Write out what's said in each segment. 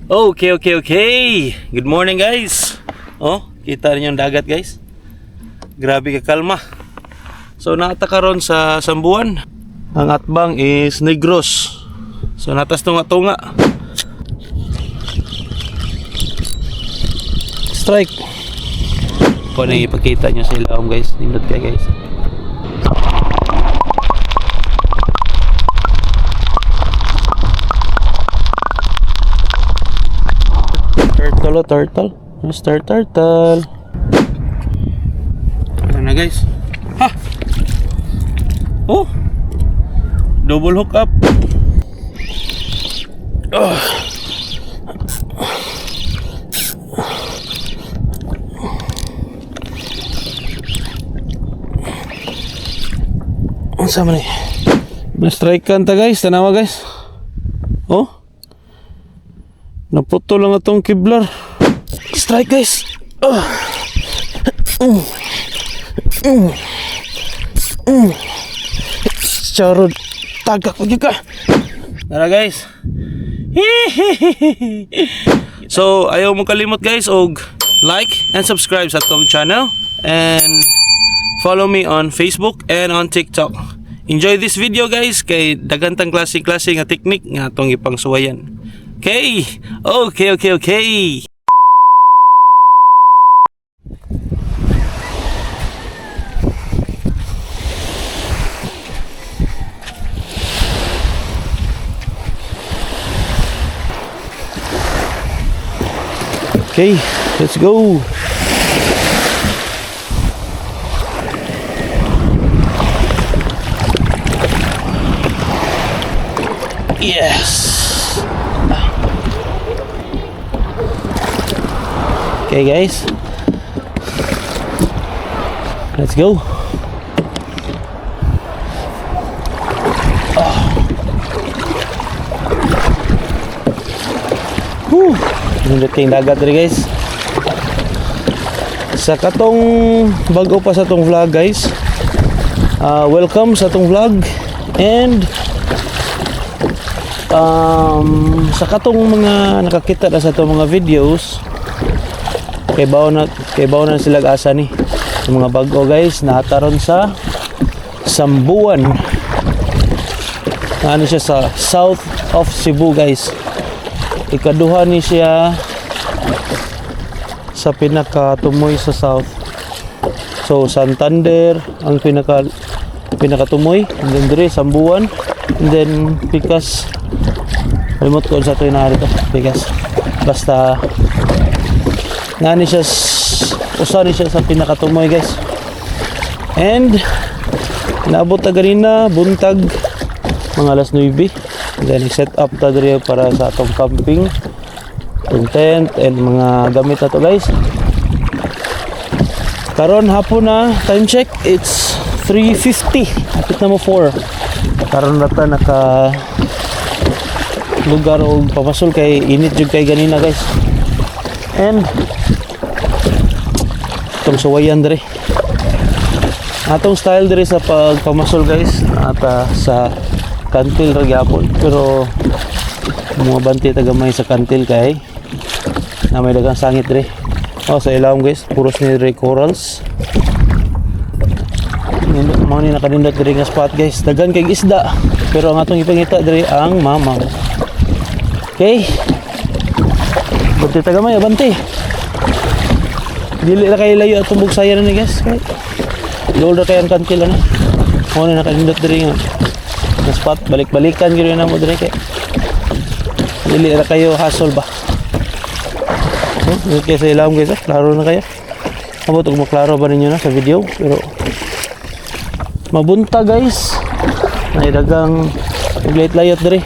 Okay. Good morning guys. Oh, kita niyo yung dagat guys. Grabe ka kalma. So naata karon sa Sambuan. Ang atbang is Negros. So natas tunga-tunga. Strike. Kung ano ipakita nyo sa ilawom guys. Nindot kayo guys. Turtle. Mr. Turtle. Ano na guys? Ha! Oh! Double hook up. Oh. Ang sama ni. Na-strike kanta guys. Tanawa guys. Oh! Naputol lang itong kiblar. Strike guys. Charod. Tagak ko ka. Tara guys. So ayaw mo kalimot guys og like and subscribe sa tong channel and follow me on Facebook and on TikTok. Enjoy this video guys kay dagantang klase nga technique nga atong ipangsuwayan. Okay. Okay, let's go. Yes. Okay guys, let's go. Nindot kayong dagat rin guys. Sa katong bago pa sa tong vlog guys, welcome sa tong vlog. And sa katong mga nakakita na sa tong mga videos, kay bawo na sila asa ni sa mga bago guys. Nahataron sa Sambuan. Ano siya sa south of Cebu guys. Ikaduha ni siya sa pinakatumoy sa south. So Santander ang pinakatumoy, and then dire Sambuan, and then Pikas. Remote ko sa to inari to Pikas. Basta ngani siya usa ni siya sa pinakatumoy guys. And naabot ta ganina buntag mga alas 9. Then set up ta diri para sa atong camping, tent and mga gamit na to guys. Karon hapon na, time check, it's 3:50. Kapit na mo 4. Karon na ta naka lugar og pamasol kay init jud kay ganina guys. And itong suwayan diri. Atong style diri sa pagpamasol guys, ata sa kantil ra gyapon, pero mga banti tagamay sa kantil kay na may dagang sangit diri. Sa ilawom guys, puros ni diri corals. Mo ni nakadindot diri nga spot guys. Dagan kay isda, pero ang atong ipangita diri ang mamaw. Okay. Banti tagamay banti. Dili ra kay layo atong bugsayan ni guys. Kay load ra kay ang kantil ana. Mo ni nakadindot diri nga na spot, balik-balikan gino na mo dire kay dili ra kayo hassle ba. Okay, sa ilawom guys, klaro na kayo. Abot og maklaro ba ninyo na sa video, pero mabunta guys. May dagang late layot dire.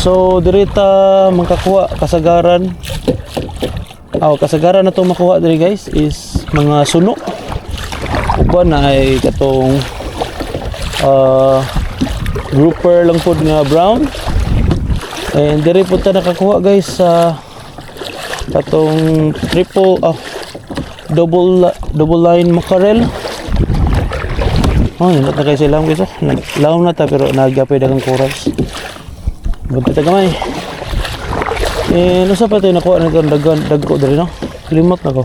So dire ta mangkakuha kasagaran. Kasagaran na to makuha dire guys is mga suno. Uban na ay katong grouper lang po nga brown, and dire po ta nakakuha guys sa katong double line mackerel. Yun na kayo silang guys. Naglaom na ta pero nagapay dagang corals. Bunti ta gamay. Eh, nasa pa tayo nakuha na itong dagko dali, no? Limot na ko.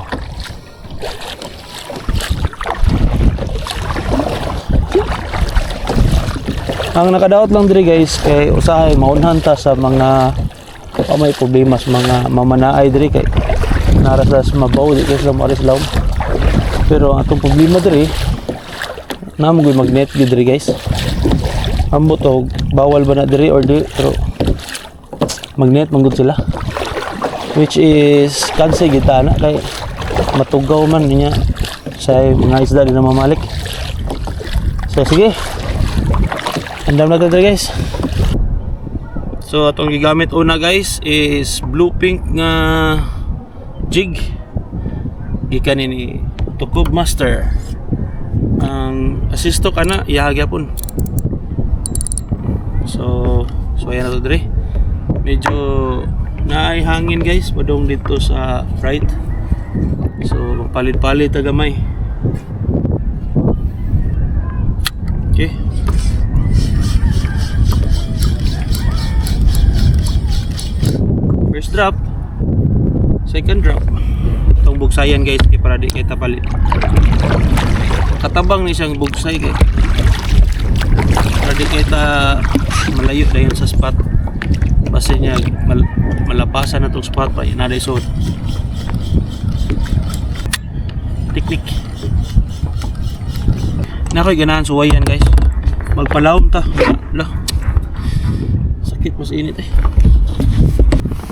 Ang nakadaot lang diri guys, kay usahay maunhan ta sa mga may problema sa mga mamanaay diri kay narasas mabaw di kay sa maris laom. Pero ang atong problema diri namo gyud magnet gyud diri guys. Amo to bawal ba na diri or di, pero magnet manggod sila. Which is kanse gitana kay matugaw man niya sa mga isda din na mamalik. So sige. Andam na ito guys. So atong gigamit una guys is blue pink nga jig. Gikan ni Tukob Master. Ang asisto kana iyahagya pun. So ayan na ito dre. Medyo naay hangin guys padong dito sa right. So palit-palit ta gamay. Okay. First drop, second drop. Itong bugsayan guys kay para di kay tapalit. Katabang ni siyang bugsay kay para di kay ta malayo dayon sa spot. Basta niya malapasan na itong spot pa yun na day suot. Tiknik na ako'y ganahan suwayan guys. Magpalawom ta. Lah, sakit mas init eh.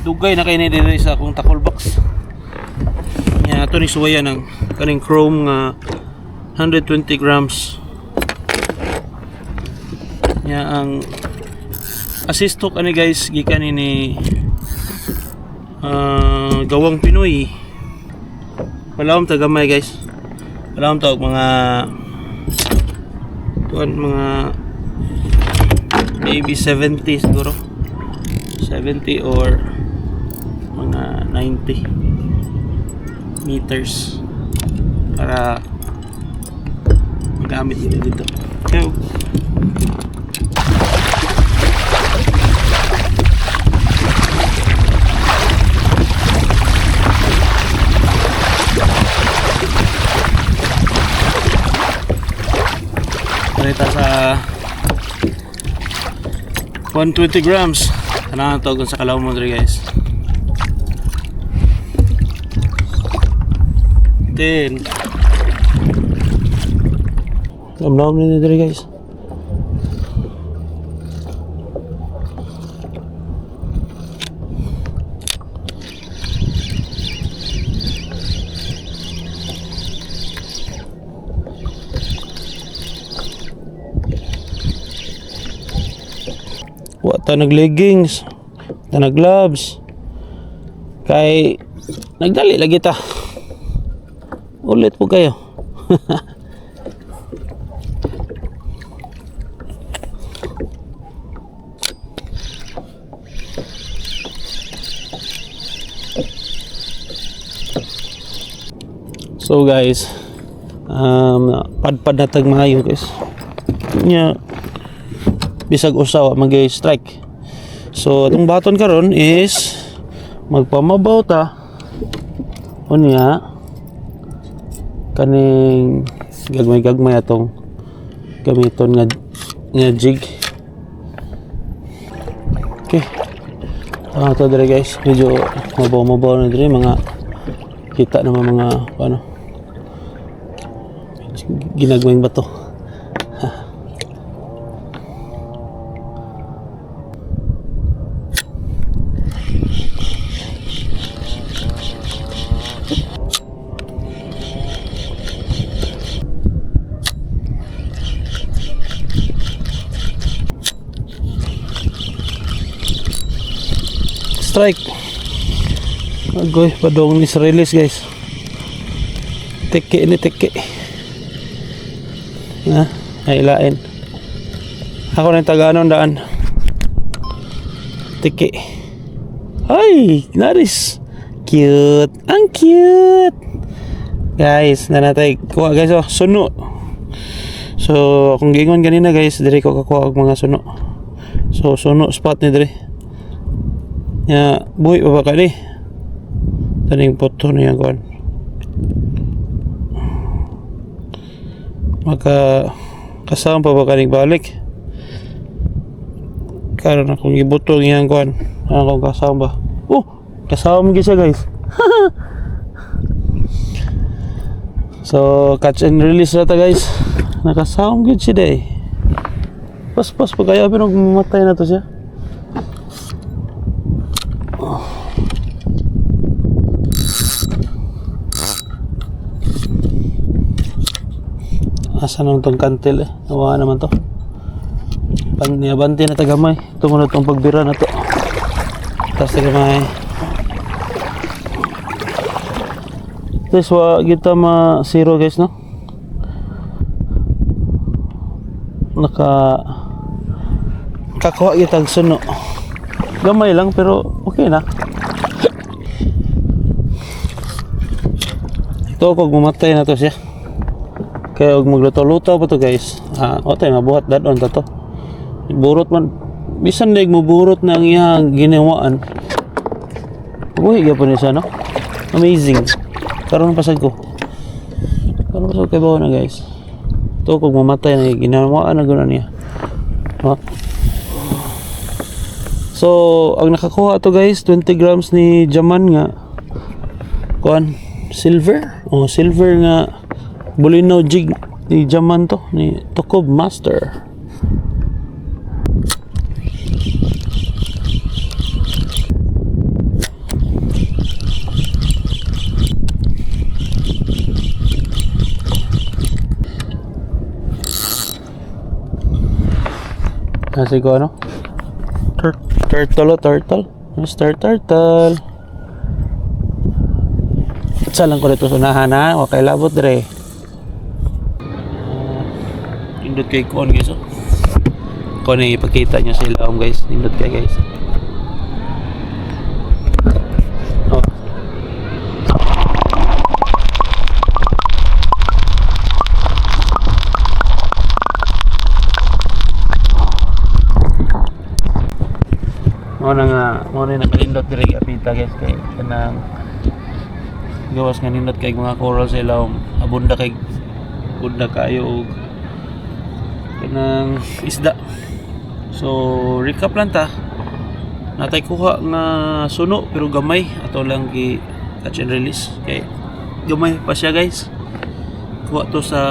Dugay na kayo niliri sa akong tackle box. Yan, ito ni suwaya ng kaning chrome nga 120 grams. Yan ang assist hook ani guys gikan ni gawang Pinoy. Palawom ta gamay guys. Palawom ta og mga tuan mga maybe 70 siguro. 70 or mga 90 meters para magamit nila dito. Okay. Parita sa 120 grams. Kailangan ito sa kalaw mo dito guys. 10. Lamlam nito dito guys. Ta nag-leggings, ta nag-gloves. Kay nagdali lagi ta. Ulit po kayo. So guys, padpad na tag maayo guys. Nya bisag usawa mag-strike. So itong baton karon is magpamabaw ta unya kaning gagmay atong gamiton nga jig. Okay. Ito dire guys, medyo mabaw na dire mga kita naman mga ano ginagmayng bato. Strike. Agoy, padong ni release guys. Teke ini teke. Na, ay lain. Ako na taganon daan. Teke. Ay, naris. Cute. Ang cute. Guys, nanatay kuha guys oh, suno. So, kung gingon ganina guys, dire ko kakuha og mga suno. So, suno spot ni dire. Ya, buhi pa ba ka ni? Taning poto niya kuan. Maka kasama pa ba kaning balik? Karon akong ibutong iyang kuan. Akong kasama ba? Oh, kasama mo siya guys. So, catch and release na ta guys. Nakasama good siya day. Pas pa kaya pero mamatay na to siya. Asa naman tong kantil eh. Nawa naman to. Niabanti na tagamay. Ito muna tong pagbira na to. Tapos tagamay. Tapos kita ma-zero guys no. Kakuha kita ang suno. Gamay lang pero okay na. Ito kung mamatay na to siya. Kaya huwag magluto-luto pa to guys. O tayo mabuhat dadon ta to. Burot man. Bisan daig mo burot na ang iyang ginawaan. Buhay ka po niya siya no. Amazing. Karoon pasag ko. Karoon pasag kay bawa na guys. Ito kung mamatay na ginawaan na gano'n niya. So ang nakakuha to guys 20 grams ni Jaman nga kuan silver. Silver nga Bulinaw jig ni Jaman to ni Tokob Master. Kasi ko ano? Turtle. Mr. Turtle. Salang ko dito sa unahan ha. Okay, labot dire. Nindot kay Kon guys oh. Kon ay ipakita nyo sa ilawom guys. Nindot kay guys. Oh. Mo na nakalindot diri apita guys kay kanang gawas nga nindot kay mga coral sa ilawom. Abunda kayo og kanang isda. So recap lang ta. Natay kuha nga suno pero gamay ato lang gi catch and release. Okay. Gamay pa siya guys. Kuha to sa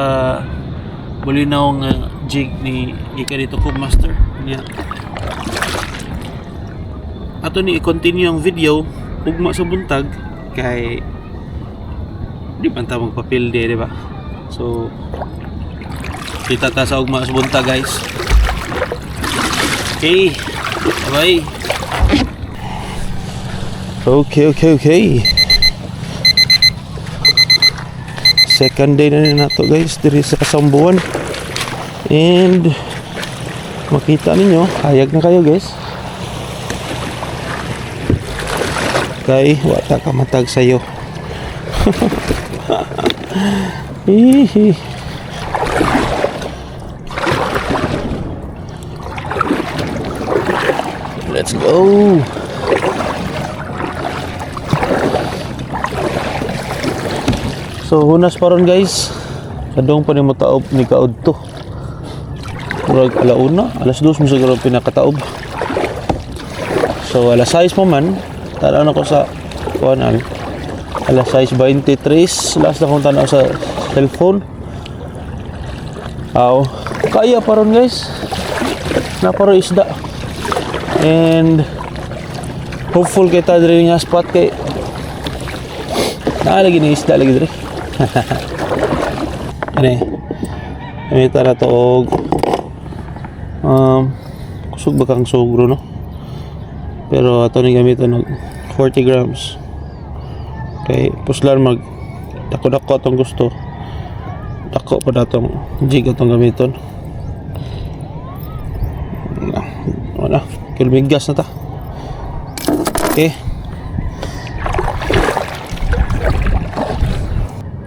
bulinaw nga jig ni gikan dito ko master niya. Ato ni i-continue ang video ugma sa buntag kay di man ta magpapil di ba? So kita ta sa ugma sa buntag guys. Okay. Bye. Okay. Second day na nato guys diri sa Kasambuan. And makita ninyo, hayag na kayo guys. Kay wala ka matag sayo. Let's go. So hunas pa ron guys. Kadong pa ni mo taob ni kaod to. Murag alauna, alas 2 mo siguro pinakataob. So alas 6 mo man. Tanaw na ko sa kuanan. Alas 6:23. Last na kong tanaw sa cellphone. Kaya pa ron guys. Naparo isda. And hopeful kay ta diri nga spot kay lagi ni isda lagi diri. Ani tara to og kusog ba kang sugro no? Pero ato ni gamiton og 40 grams. Okay, puslan mag dako-dako atong gusto. Dako pa datong jig atong gamiton. Wala, kilmigas na ta. Okay.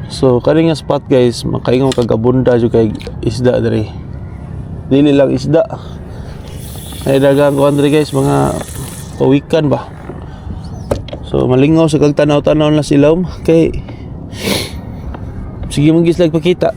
So kani nga spot guys, makaingon kag abunda jud kay isda diri. Dili lang isda. Ay dagang kuan diri guys, mga pawikan ba. So malingaw sa kag tanaw-tanaw na silom kay sige mong gislag pakita.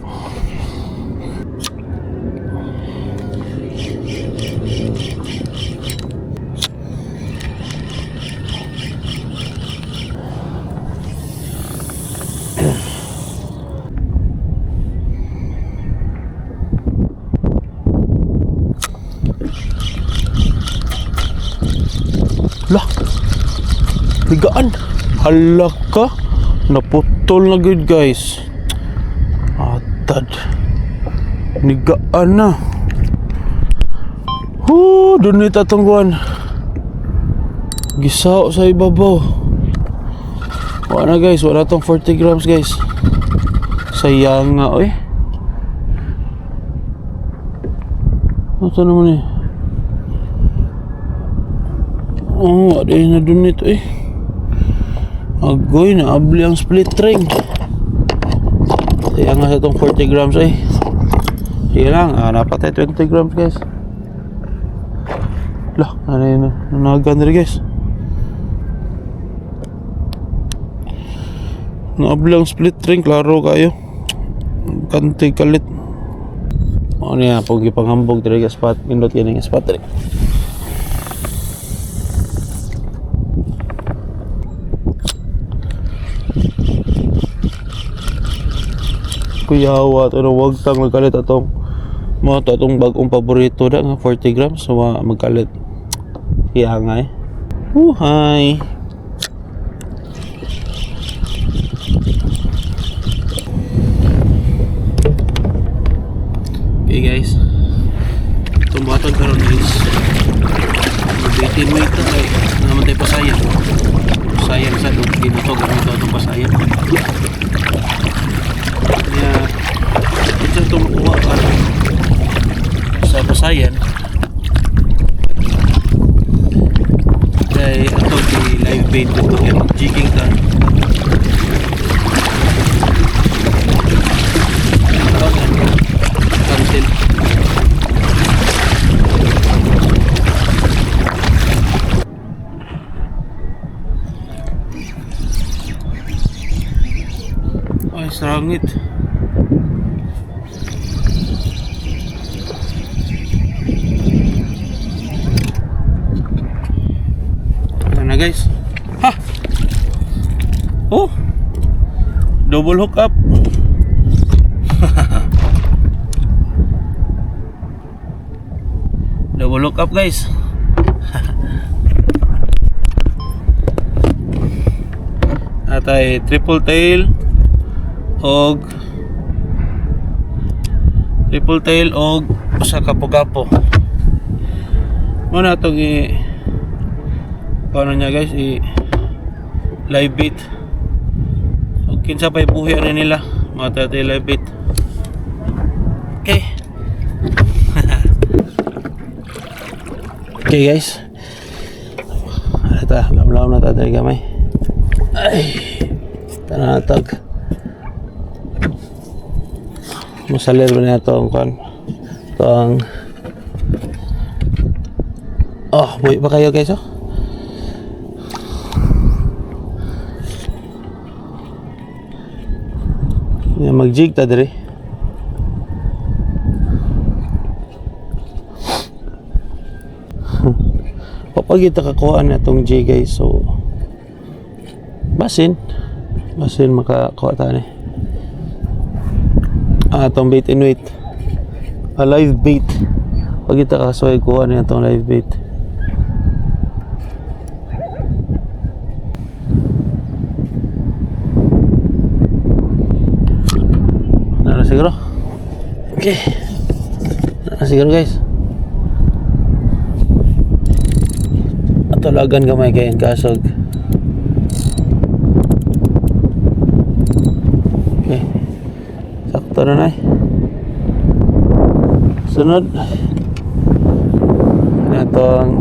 Lah, bigaan. Hala ka, naputol na good guys. Atad, nigaan na. Dunit atong kuhan. Gisaw sa ibabaw. Wala na guys, wala tong 40 grams guys. Sayang nga oy. Ito naman eh. Oh, ada na dunit eh. Agoy na abli ang split ring. Sayang nga sa itong 40 grams eh. Sige lang, dapat tayo 20 grams guys. Lah, ano yun? Nanagan rin guys. Naabli ang split ring, klaro kayo. Kanti kalit. Ano yan, pag ipanghambog talaga spot. Pindot yan yung spot rin. Kuyawa ito na wag tang magkalit atong mga atong bagong paborito na nga 40 grams so magkalit iya nga eh. Hi. Okay guys, itong baton karon guys mag-18 weight na kay naman tayo pasayang sa loob dito gamito itong pasayang. Ito itong makuha ka sa pasayan kaya ito di live bait ito kaya mag-jigging ka cancel ay sarangit. Guys, ha, oh, double hook up. Double hook up guys. At ay triple tail og usa ka pugapo. Muna itong paano niya guys live bait o kinsa pa ibuhi na nila mga tatay live bait. Okay. Okay guys, ito lamlam na tatay gamay ay tanatag masalir ba na ito ang kan ito ang buhay pa kayo guys oh. Mag-jig ta dire. Papagita kakuha na itong jig guys. So basin makakuha ta ni. Itong bait and weight. Live bait. Pagita kasuhay kuha na itong live bait. Siguro okay siguro guys atulagan gamay kayo kasog okay sakto na sunod na itong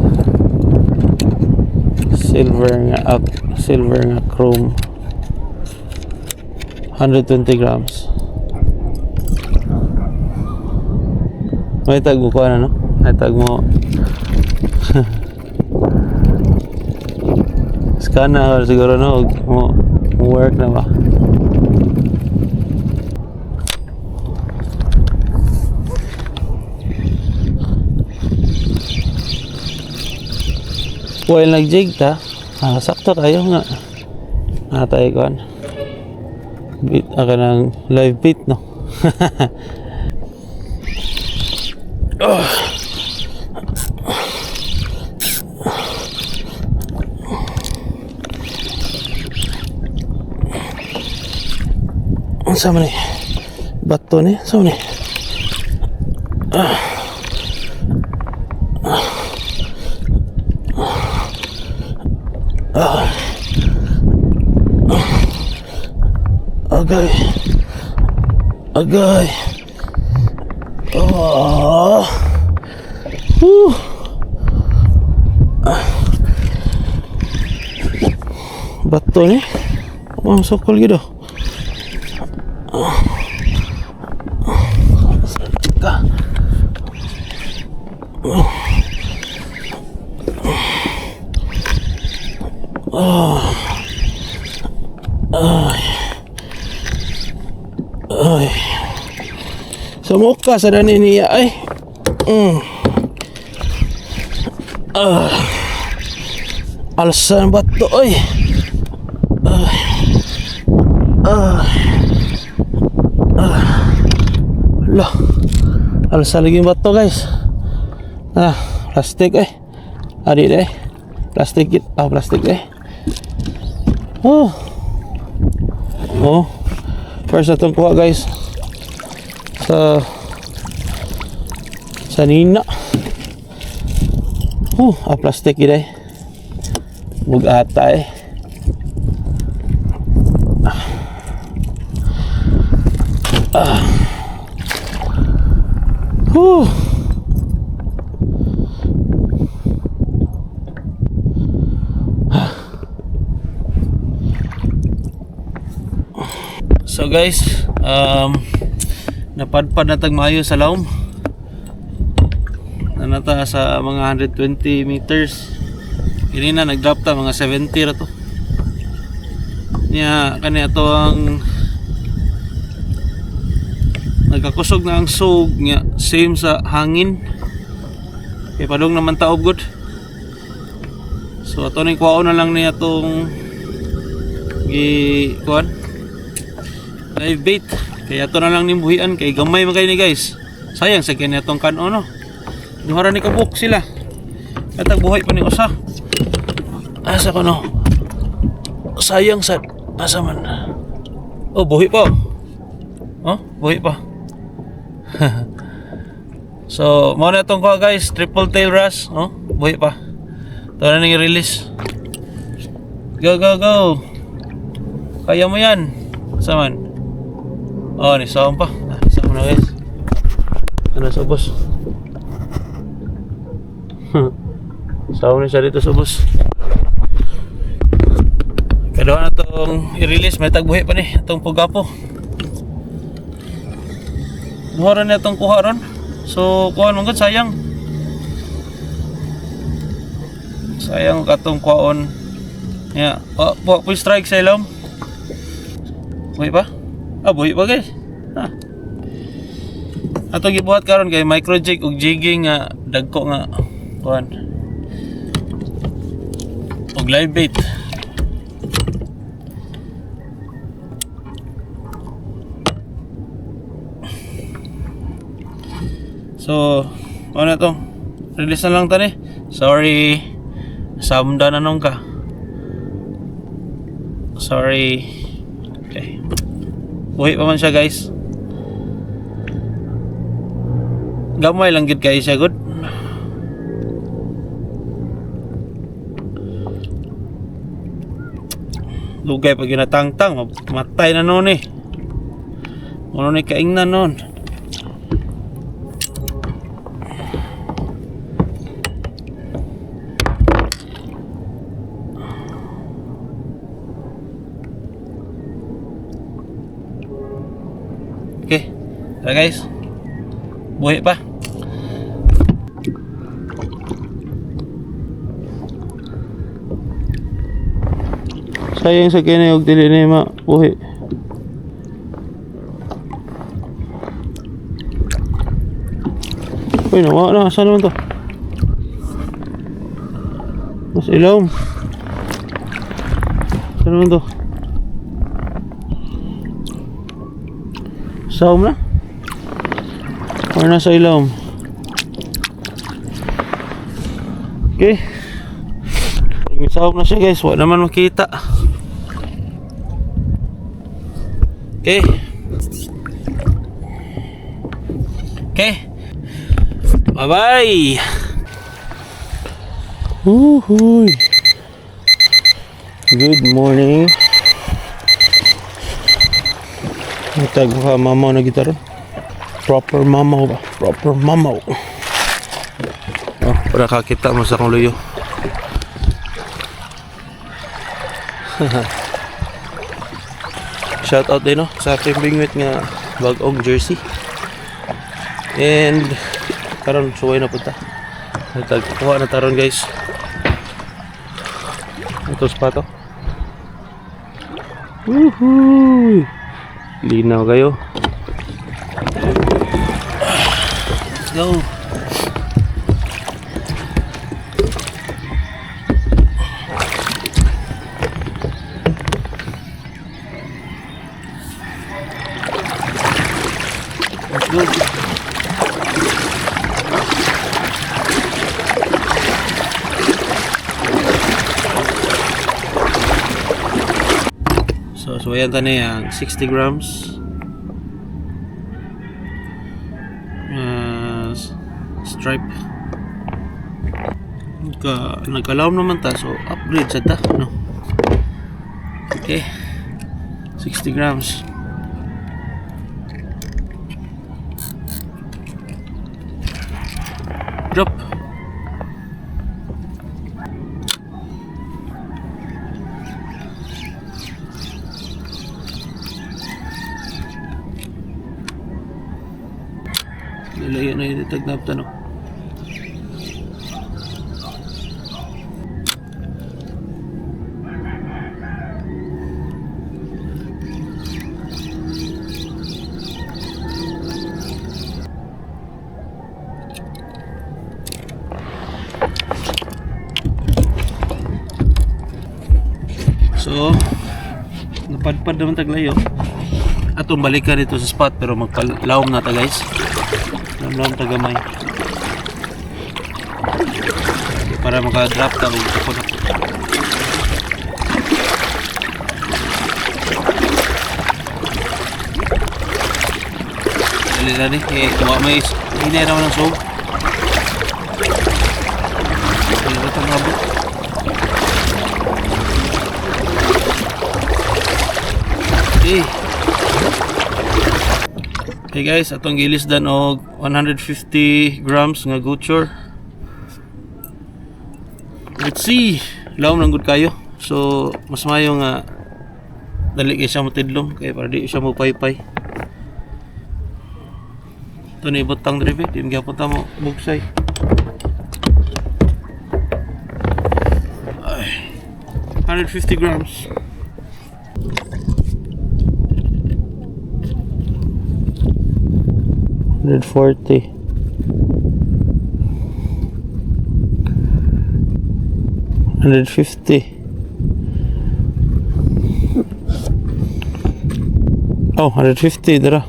silver nga chrome 120 grams. May tag mo ko ano, may tag mo Scan na siguro no, mo work na ba? While nag-jig ta, sakto tayo nga. Tayo kan. Beat ka ng live beat no. Oh. Ang sama ni bato ni, sama ni. Agay. Agay. Oh. Bato ni. Ang sokol gitu. Ay. Semoga sa dani niya ay. Alsan bato ay. Lah. Alsan lagi bato guys. Plastik Adi deh. Plastik plastik Oh. First atong kuha guys sa nina. Plastik gid bugata So guys, napadpad na tag maayo sa laom. Nanata sa mga 120 meters. Kanina nag-drop ta mga 70 ra to. Nya kani ato ang nagkakusog na ang sug nya same sa hangin. Kay padong naman taob gud. So ato ning kuwaon na lang niya tong kuan live bait. Kaya ito na lang nimbuhian kay gamay man kayo ni guys. Sayang sa kanya itong kanon no. Duhara ni kabuk sila. Katag buhay pa ni usa. Asa ko no. Sayang sa asa man. Buhay pa. Buhay pa. So, mo na itong ko guys, triple tail wrasse, buhay pa. Ito na nang i-release. Go. Kaya mo yan. Asa man. Ni sawang pa. Sawang na guys. Ano sa boss? Sawang na siya dito sa boss. Kadawa na itong i-release. May tagbuhi pa ni. Itong pugapo. Duharan na itong kuharon. So kuhaan mong sayang. Sayang katong kuhaan. Yeah. Full strike sa ilom. Buhi pa? Buhi pa guys. Ato gibuhat karon kay micro jig ug jigging nga dagko nga kuan. Og live bait. So, ano to? Release na lang tani. Sorry. Samda na nung ka. Sorry. Okay. Buhi pa man siya guys. Gamay lang gid kay siya good. Lugay pag ginatangtang matay na noon eh. Ano ni kaingnan noon. Okay. Tara guys. Buhay pa. Sayang sa kini og dili ni mapuhi. Uy, nawa na. Saan naman to? Mas ilawom. Saan naman to? Sawm na? Or nasa ilawom? Okay. Sawm na siya guys. Wala naman makita. Okay. Okay. Bye-bye. Uhuy. Good morning. Matag ka mamaw na gitara. Proper mamaw ba? Proper mamaw. Oh, para kakita mo sa kong luyo. Shout out din no sa aking bingwit nga bag-ong jersey. And karon suway na punta. Kuha na taron guys. Ito spato. Woohoo! Linaw kayo. Let's go. Let's go. So ayan tani ang 60 grams stripe nagkalawom naman ta, so upgrade sa ta no? Okay, 60 grams. Drop. Nilagyan na yung tagnap tanong. So napadpad naman taglayo. Atong balikan dito sa spot pero magpalawom na ta guys. Lawom tagamay para maka-drop ta og ako na. Dali na ni kuha may hinay naman ang sog. Dali na itong habot. Okay. Hey guys, atong gilisdan og 150 grams nga gochur. Let's see. Lawom lang gud kayo. So mas mayo nga dali kay siya motidlong kay para di siya mo paypay. Ito ni butang drive, di gyapon ta mo bugsay. Ay, 150 grams. $140. $150. Oh, $150 dara.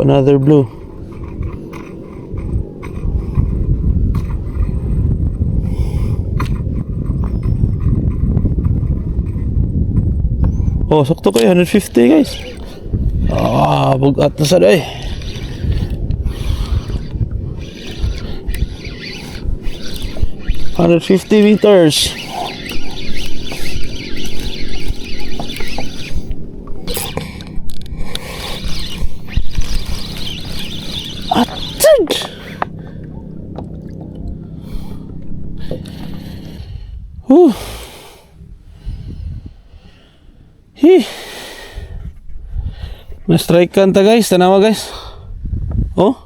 Another blue. Oh, sakto kayo, 150 guys. Bugat na sa day. $150 meters. Atag. Na-strike kan ta guys, tanawa guys. Oh.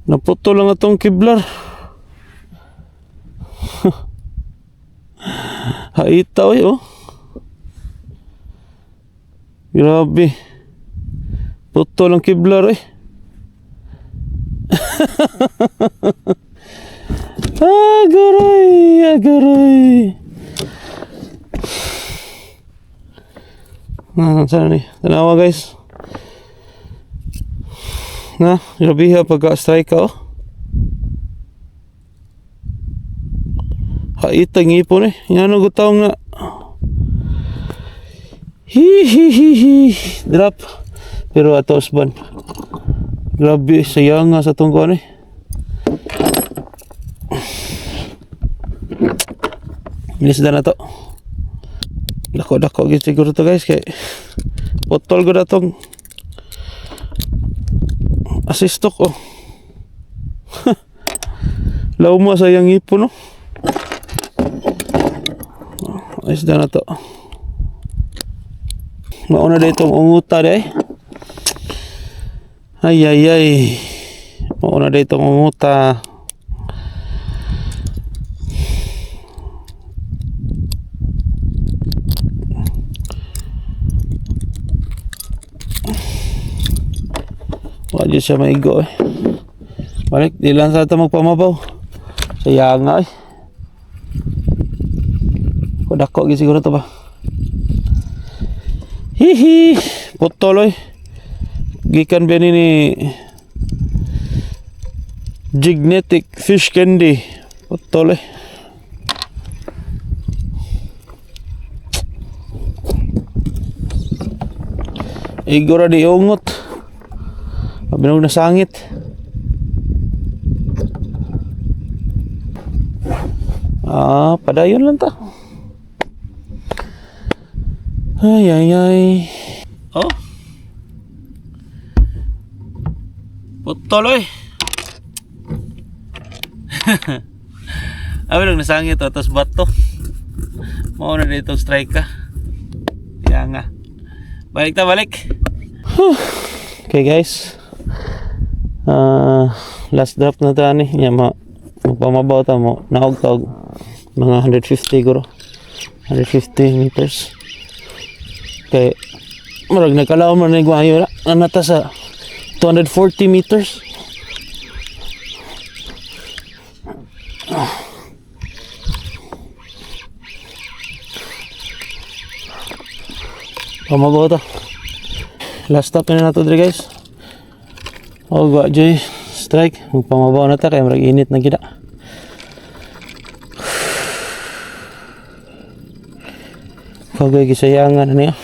Naputol lang atong kiblar. Haita oy oh. Grabe. Putol ang kiblar eh. Agaray, agaray. Sana ni? Tanawa guys. Na, grabe ha pagka-strike ka oh. Haitang ipon eh. Yan ang gutawang na. Hihihihi. Drop. Pero ato usban. Grabe, sayang nga sa tungkuan eh. Inisda na to. Dako-dako gid siguro to guys kay potol ko na tong assistok oh. Law mo sayang ipon no. Isda na to. Mauna dito unguta day. Ay ay ay. Mauna dito unguta. Wala siya maigo eh. Balik, di lang sa ito magpamabaw. Sayang nga eh. Dako gid siguro to ba. Hihi, putol oy. Gikan ba ni Gignetic Fish Candy. Putol eh. Igora di ungot. Binog na sangit. Padayon lang ta. Ay ay ay. Oh. Putol oy. Binog na sangit o tos bato. Mao na dito strike ka. Kaya nga. Balik ta balik. Okay guys. Last drop na ta ni. Nya magpamabaw ta mo. Naog-tog mga 150 guro. 150 meters. Kay murag nagkalaw man ni guayo na nata sa 240 meters. Pamabaw ta. Last stop na nato diri guys. Oh, gwa joy strike. Magpamabaw na ta kay murag init na gida. Kagay gisayangan niya.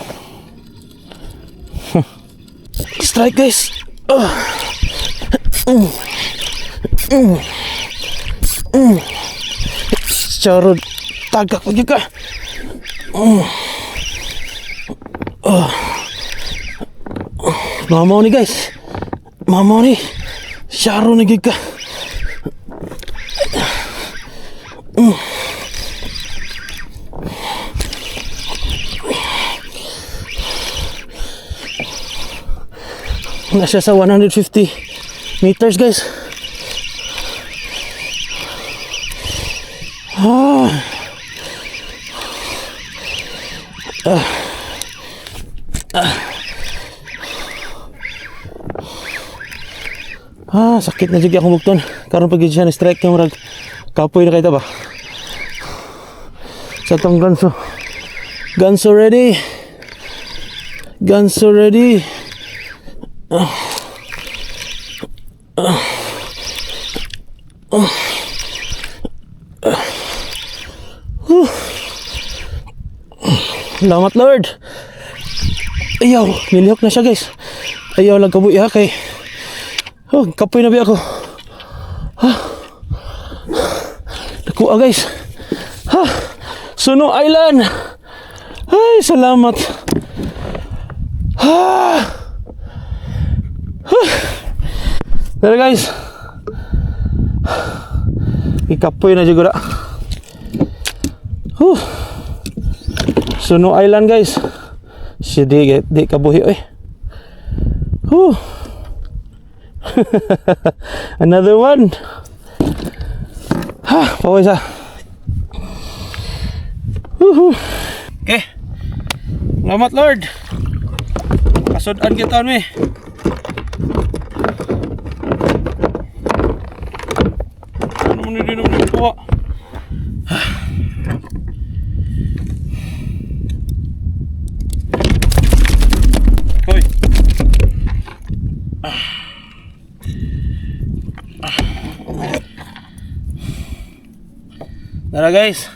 Strike guys. Charod tagak pagi ka. Mamaw ni guys. Mamaw ni. Charo ni gika. Nasa sa 150 meters guys. Sakit na juga akong mugton. Karon pag siya na strike yung murag kapoy na kayo ba? Sa tong ganso. Ganso ready. Ganso ready. Salamat Lord. Ayaw, nilihok na siya guys. Ayaw lang kabuhi ha kay kapoy na ba ako. Nakuha guys. Suno Island. Ay, salamat. Pero guys, ikapoy na juga. Suno Island guys. Si di kabuhi oy. Another one. Pawis Okay. Salamat Lord. Kasudan kita mi. Ano man din naman kuha. Hoy. Tara guys.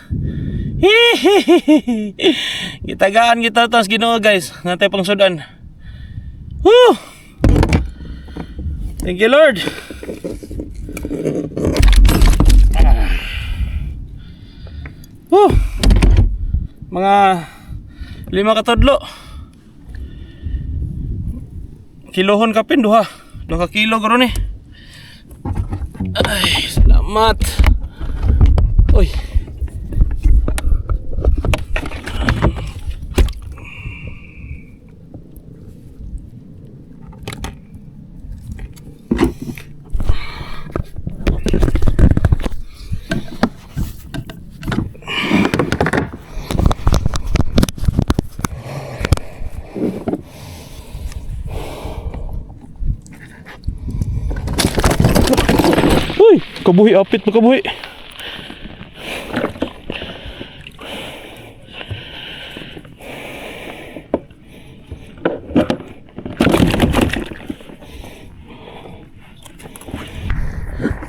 Gitagaan kita tas Ginoo guys. Natay pang sudan. Woo! Thank you Lord. Woo! Mga 5 katudlo. Kilohon kapin duha. 2 kilo karon eh. Ay, salamat. Uy. Uy, kabuhi apit mo kabuhi.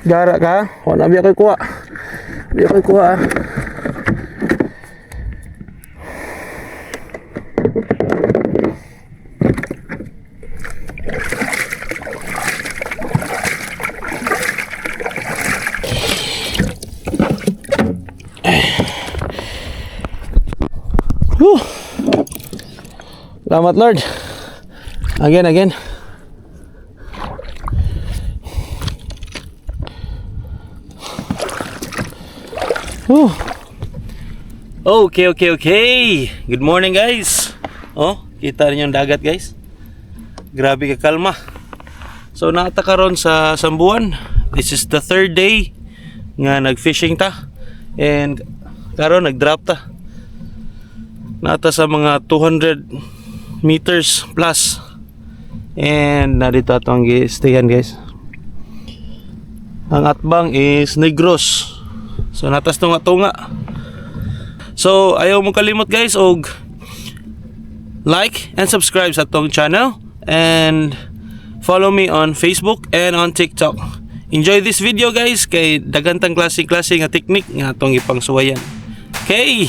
Gara ka? Wala biya ko'y kuha. Biya ko'y kuha. Whew. Salamat Lord. Again. Whew. Okay. Good morning guys. Oh, kita niyo yung dagat guys. Grabe ka kalma. So naata karon sa Sambuan. This is the 3rd day nga nag-fishing ta. And karon nag-drop ta. Nata sa mga 200 meters plus. And narito atong stayan guys. Ang atbang is Negros. So natas tunga. So ayaw mo kalimot guys og like and subscribe sa atong channel and follow me on Facebook and on TikTok. Enjoy this video guys kay dagantang klase nga technique nga atong ipangsuwayan. Okay.